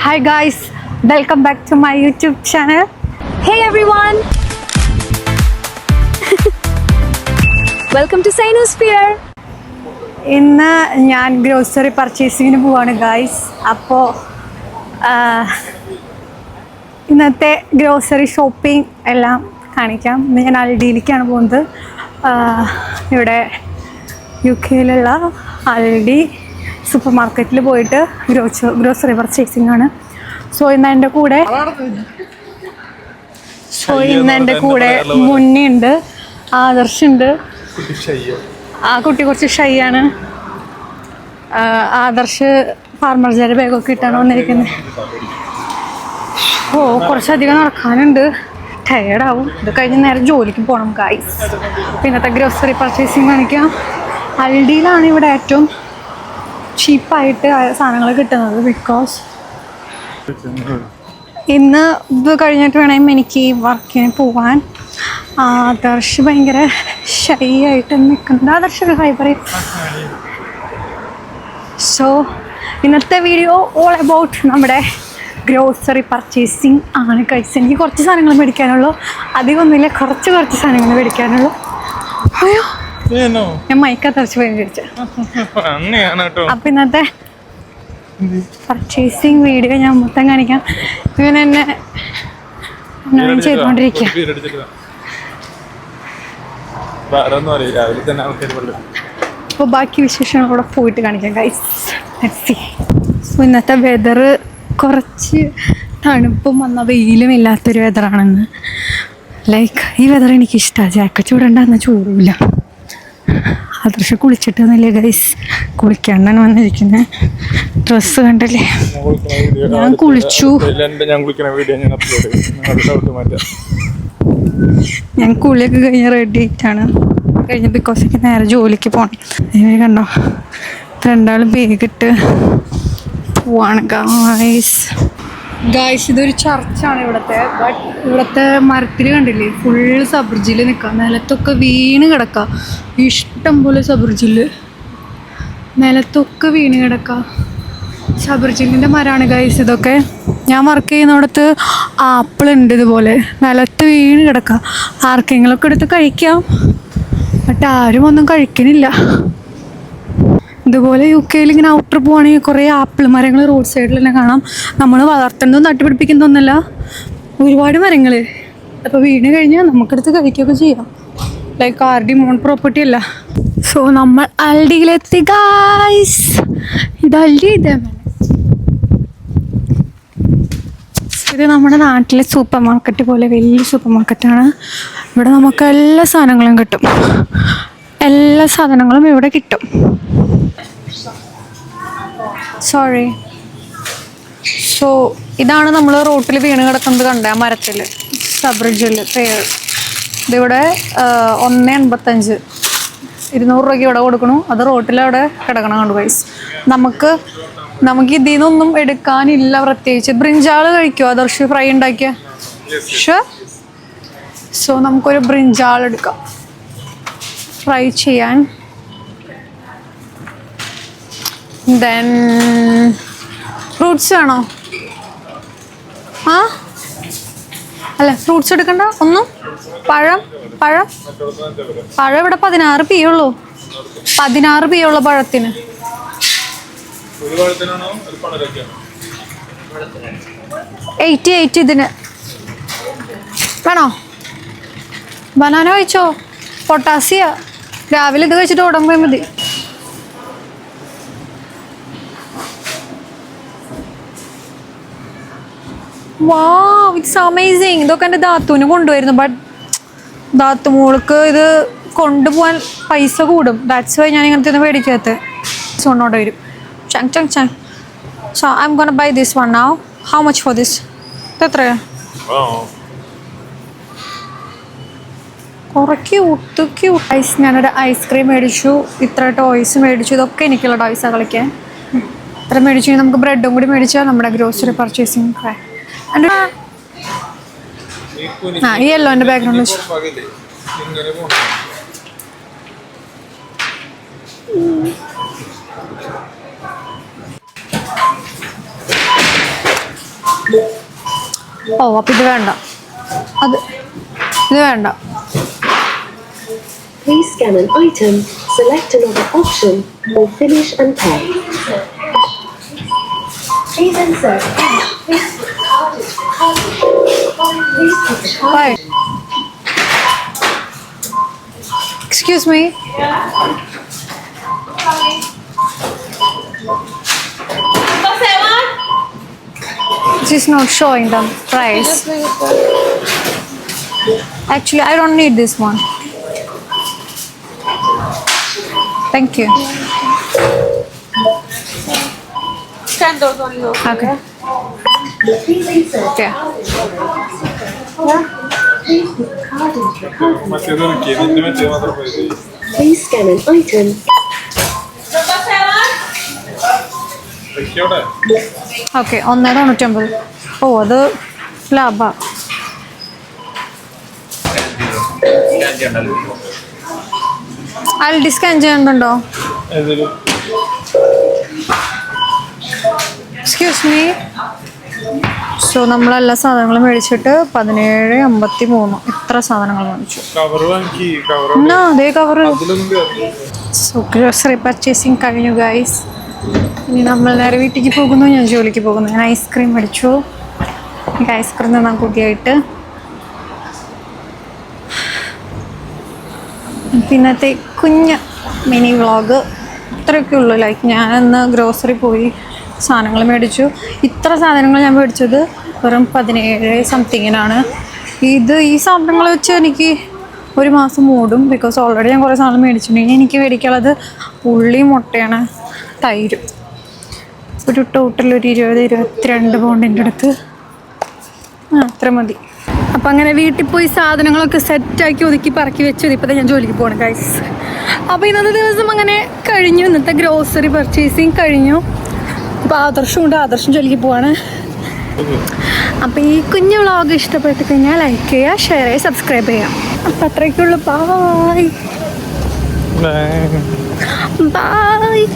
Hi guys, welcome back to my YouTube channel. Hey everyone, welcome to Sinosphere. ഇന്ന് ഞാൻ grocery പർച്ചേസിങ്ങിന് പോവാണ് guys. അപ്പോൾ ഇന്നത്തെ ഗ്രോസറി ഷോപ്പിംഗ് എല്ലാം കാണിക്കാം. ഇന്ന് ഞാൻ അൽഡിയിലേക്കാണ് പോകുന്നത്. ഇവിടെ UK-യിലുള്ള അൽഡി സൂപ്പർ മാർക്കറ്റിൽ പോയിട്ട് ഗ്രോസറി പർച്ചേസിംഗ് ആണ്. സോ ഇന്ന് എൻ്റെ കൂടെ മുന്നുണ്ട്, ആദർശുണ്ട്. ആ കുട്ടി കുറച്ച് ഷൈ ആണ്. ആദർശ് ഫാർമർജയുടെ ബാഗൊക്കെ ഇട്ടാണ് വന്നിരിക്കുന്നത്. ഓ കുറച്ചധികം നടക്കാനുണ്ട്, ടയേർഡാവും. ഇത് കഴിഞ്ഞ് നേരെ ജോലിക്ക് പോകണം ഗൈസ്. പിന്നത്തെ ഗ്രോസറി പർച്ചേസിങ് കാണിക്കാം. അൽഡിയിലാണ് ഇവിടെ ഏറ്റവും ചീപ്പായിട്ട് സാധനങ്ങൾ കിട്ടുന്നത്. ബിക്കോസ് ഇന്ന് ഇത് കഴിഞ്ഞിട്ട് വേണം എനിക്ക് വർക്കിന് പോവാൻ. ആദർശ് ഭയങ്കര ഷൈ ആയിട്ട് നിൽക്കുന്നുണ്ട്. ആദർശ് ഹൈ പറയും. സോ ഇന്നത്തെ വീഡിയോ ഓൾ അബൌട്ട് നമ്മുടെ ഗ്രോസറി പർച്ചേസിങ് ആണ് കഴിച്ചത്. എനിക്ക് കുറച്ച് സാധനങ്ങൾ മേടിക്കാനുള്ളൂ, അധികമൊന്നുമില്ല, കുറച്ച് സാധനങ്ങൾ മേടിക്കാനുള്ളൂ. അയ്യോ ഞാൻ മൈക്കത്തറച്ച് പോയി മേടിച്ചു. അപ്പം ഇന്നത്തെ പർച്ചേസിങ് വീഡിയോ ഞാൻ മൊത്തം കാണിക്കാം. ഇവൻ എന്നെ ചെയ്തുകൊണ്ടിരിക്കുക. അപ്പോൾ ബാക്കി വിശേഷങ്ങൾ കൂടെ പോയിട്ട് കാണിക്കാം ഗൈസ്. സോ ഇന്നത്തെ വെതർ കുറച്ച് തണുപ്പും വന്ന വെയിലും ഇല്ലാത്തൊരു വെതറാണെന്ന്. ലൈക്ക് ഈ വെതർ എനിക്കിഷ്ടമാണ്. ജാക്കറ്റ് ചൂടണ്ടെന്ന ചൂടുമില്ല. ആദർശം കുളിച്ചിട്ടൊന്നുമില്ല ഗൈസ്, കുളിക്കാണ്ടാണ് വന്നിരിക്കുന്നത്. ഡ്രസ്സ് കണ്ടല്ലേ, ഞാൻ കുളിച്ചു. ഞാൻ കുളിയൊക്കെ കഴിഞ്ഞ് റെഡി ആയിട്ടാണ് കഴിഞ്ഞ. ബിക്കോസ് എനിക്ക് നേരെ ജോലിക്ക് പോകണം. ഇവരെ കണ്ടോ, രണ്ടാളും ബേഗിട്ട് പോവാണ് ഗായ്സ്. ഇതൊരു ചർച്ചാണ് ഇവിടുത്തെ. ബട്ട് ഇവിടുത്തെ മരത്തിൽ കണ്ടില്ലേ, ഫുള്ള് സബർജില് നിൽക്കുക. നിലത്തൊക്കെ വീണ് കിടക്കുക. ഇഷ്ടം പോലെ സബർജില് നിലത്തൊക്കെ വീണ് കിടക്കുക. സബർജിലിൻ്റെ മരമാണ് ഗായ്സ് ഇതൊക്കെ. ഞാൻ വർക്ക് ചെയ്യുന്നിടത്ത് ആപ്പിളുണ്ട് ഇതുപോലെ നിലത്ത് വീണ് കിടക്കുക. ആർക്കെങ്കിലുമൊക്കെ എടുത്ത് കഴിക്കാം, ബട്ട് ആരും ഒന്നും കഴിക്കണില്ല. ഇതുപോലെ UK-യിൽ ഇങ്ങനെ ഔട്ടർ പോവുകയാണെങ്കിൽ കുറേ ആപ്പിൾ മരങ്ങൾ റോഡ് സൈഡിൽ തന്നെ കാണാം. നമ്മൾ വളർത്തുന്നതും നട്ടുപിടിപ്പിക്കുന്നതൊന്നുമല്ല, ഒരുപാട് മരങ്ങൾ. അപ്പോൾ വീണ് കഴിഞ്ഞാൽ നമുക്കെടുത്ത് കഴിക്കുകയൊക്കെ ചെയ്യാം. ലൈക്ക് ആരുടെയും ഓൺ പ്രോപ്പർട്ടി അല്ല. സോ നമ്മൾ അൽഡിയിലെത്തി ഗായ്സ്. ഇത് അൽഡി, ഇത് നമ്മുടെ നാട്ടിലെ സൂപ്പർ മാർക്കറ്റ് പോലെ വലിയ സൂപ്പർ മാർക്കറ്റാണ്. ഇവിടെ നമുക്ക് എല്ലാ സാധനങ്ങളും കിട്ടും. എല്ലാ സാധനങ്ങളും ഇവിടെ കിട്ടും. സോറി. സോ ഇതാണ് നമ്മൾ റോട്ടിൽ വീണ് കിടക്കുന്നത് കണ്ട ആ മരത്തിൽ, സബ്രിജിൽ പേര്. ഇതിവിടെ 1.85 200 രൂപയ്ക്ക് ഇവിടെ കൊടുക്കണു. അത് റോട്ടിലവിടെ കിടക്കണം കണ്ടു ഗൈസ്. നമുക്ക് ഇതിൽ നിന്നൊന്നും എടുക്കാനില്ല പ്രത്യേകിച്ച്. ബ്രിഞ്ചാൾ കഴിക്കുമോ ആദർശ്? ഫ്രൈ ഉണ്ടാക്കിയ ഷുവർ. സോ നമുക്കൊരു ബ്രിഞ്ചാൾ എടുക്കാം ഫ്രൈ ചെയ്യാൻ. ദെൻ ഫ്രൂട്ട്സ് വേണോ? അല്ല ഫ്രൂട്ട്സ് എടുക്കണ്ട ഒന്നും. പഴം ഇവിടെ 16 p ഉള്ളൂ. 16 p ഉള്ളു പഴത്തിന്. 88 ഇതിന് വേണോ? ബനാന കഴിച്ചോ? പൊട്ടാസ്യ രാവിലെ ഇത് കഴിച്ചിട്ട് ഓടാൻ പോയാൽ മതി. വാവ്, ഇറ്റ്സ് അമേസിങ്. ഇതൊക്കെ എൻ്റെ ദാത്തുവിന് കൊണ്ടുവരുന്നു. ബട്ട് ദാത്തു മോൾക്ക് ഇത് കൊണ്ടുപോകാൻ പൈസ കൂടും. ദാറ്റ്സ് വൈ ഞാൻ ഇങ്ങനത്തെ ഒന്നും മേടിക്കാത്ത. സോണോടെ വരും. ചങ്. So I am gonna buy this one now. How much for this? ഇത് എത്രയാ? ക്യൂട്ട്. ഞാനൊരു ഐസ്ക്രീം മേടിച്ചു, ഇത്ര ടോയ്സ് മേടിച്ചു. ഇതൊക്കെ എനിക്കുള്ള ടോയ്സാണ് കളിക്കാൻ. ഇത്ര മേടിച്ചു. നമുക്ക് ബ്രെഡും കൂടി മേടിച്ചാൽ നമ്മുടെ ഗ്രോസറി പർച്ചേസിങ്. ഈ യെല്ലോൻ്റെ ബാക്ക്ഗ്രൗണ്ട് വെച്ചു. ഓ അപ്പം ഇത് വേണ്ട, ഇത് വേണ്ട. Please scan an item, select another option, or finish and pay. Please insert. Please put the card into the card. Please put the card. Hi. Excuse me. This is not showing the price. Actually, I don't need this one. Thank you. Scan those on your. Okay. Please insert. Yeah. Please put the card into the card. മറ്റേതൊരു ഇതിന്റെ മറ്റേ മാത്രം പോയത് Please scan an item. വെക്കോടെ okay, 1.95. ഓ, അത് ലാഭ. അതിൽ ഡിസ്കൗണ്ട് ചെയ്യണ്ടോ? ഏതൊരു എക്സ്ക്യൂസ് മീ. സോ നമ്മളെല്ലാ സാധനങ്ങളും മേടിച്ചിട്ട് 17.53 ഇത്ര സാധനങ്ങൾ മേടിച്ചു. കവർ വാങ്ങി കവർ എന്നാ അതേ കവറ്. അതിലൊന്നും കേറില്ല. സോ ഗ്രോസറി പർച്ചേസിങ് കഴിഞ്ഞു ഗൈസ്. ഇനി നമ്മൾ നേരെ വീട്ടിലേക്ക് പോകുന്നു, ഞാൻ ജോലിക്ക് പോകുന്നു. ഞാൻ ഐസ്ക്രീം മേടിച്ചു. എനിക്ക് ഐസ്ക്രീം തന്നാൻ കുട്ടിയായിട്ട്. പിന്നത്തെ കുഞ്ഞ് മിനി വ്ളോഗ് ഇത്രയൊക്കെ ഉള്ളൂ. ലൈക്ക് ഞാനിന്ന് ഗ്രോസറി പോയി സാധനങ്ങൾ മേടിച്ചു. ഇത്ര സാധനങ്ങൾ ഞാൻ മേടിച്ചത് വെറും 17 സംതിങ്ങിനാണ്. ഈ സാധനങ്ങൾ വെച്ച് എനിക്ക് ഒരു മാസം മൂടും. ബിക്കോസ് ഓൾറെഡി ഞാൻ കുറേ സാധനം മേടിച്ചിട്ടുണ്ടെങ്കിൽ എനിക്ക് മേടിക്കാനുള്ളത് ഉള്ളി, മുട്ടയാണ്, തൈരും. ഒരു ടോട്ടൽ ഒരു 20-22 പൗണ്ടിൻ്റെ അടുത്ത് അത്ര മതി. അപ്പം അങ്ങനെ വീട്ടിൽ പോയി സാധനങ്ങളൊക്കെ സെറ്റാക്കി ഒതുക്കി പറക്കി വെച്ചത് ഇപ്പോൾ ഞാൻ ജോലിക്ക് പോകണം ഗൈസ്. അപ്പോൾ ഇന്നത്തെ ദിവസം അങ്ങനെ കഴിഞ്ഞു. ഇന്നത്തെ ഗ്രോസറി പർച്ചേസിങ് കഴിഞ്ഞു. ഇപ്പോൾ ആദർശം ജോലിക്ക് പോവാണ്. അപ്പോൾ ഈ കുഞ്ഞു വ്ളോഗ് ഇഷ്ടപ്പെട്ട് കഴിഞ്ഞാൽ ലൈക്ക് ചെയ്യുക, ഷെയർ ചെയ്യുക, സബ്സ്ക്രൈബ് ചെയ്യുക. അപ്പം അത്രയ്ക്കുള്ളൂ. ബായ്.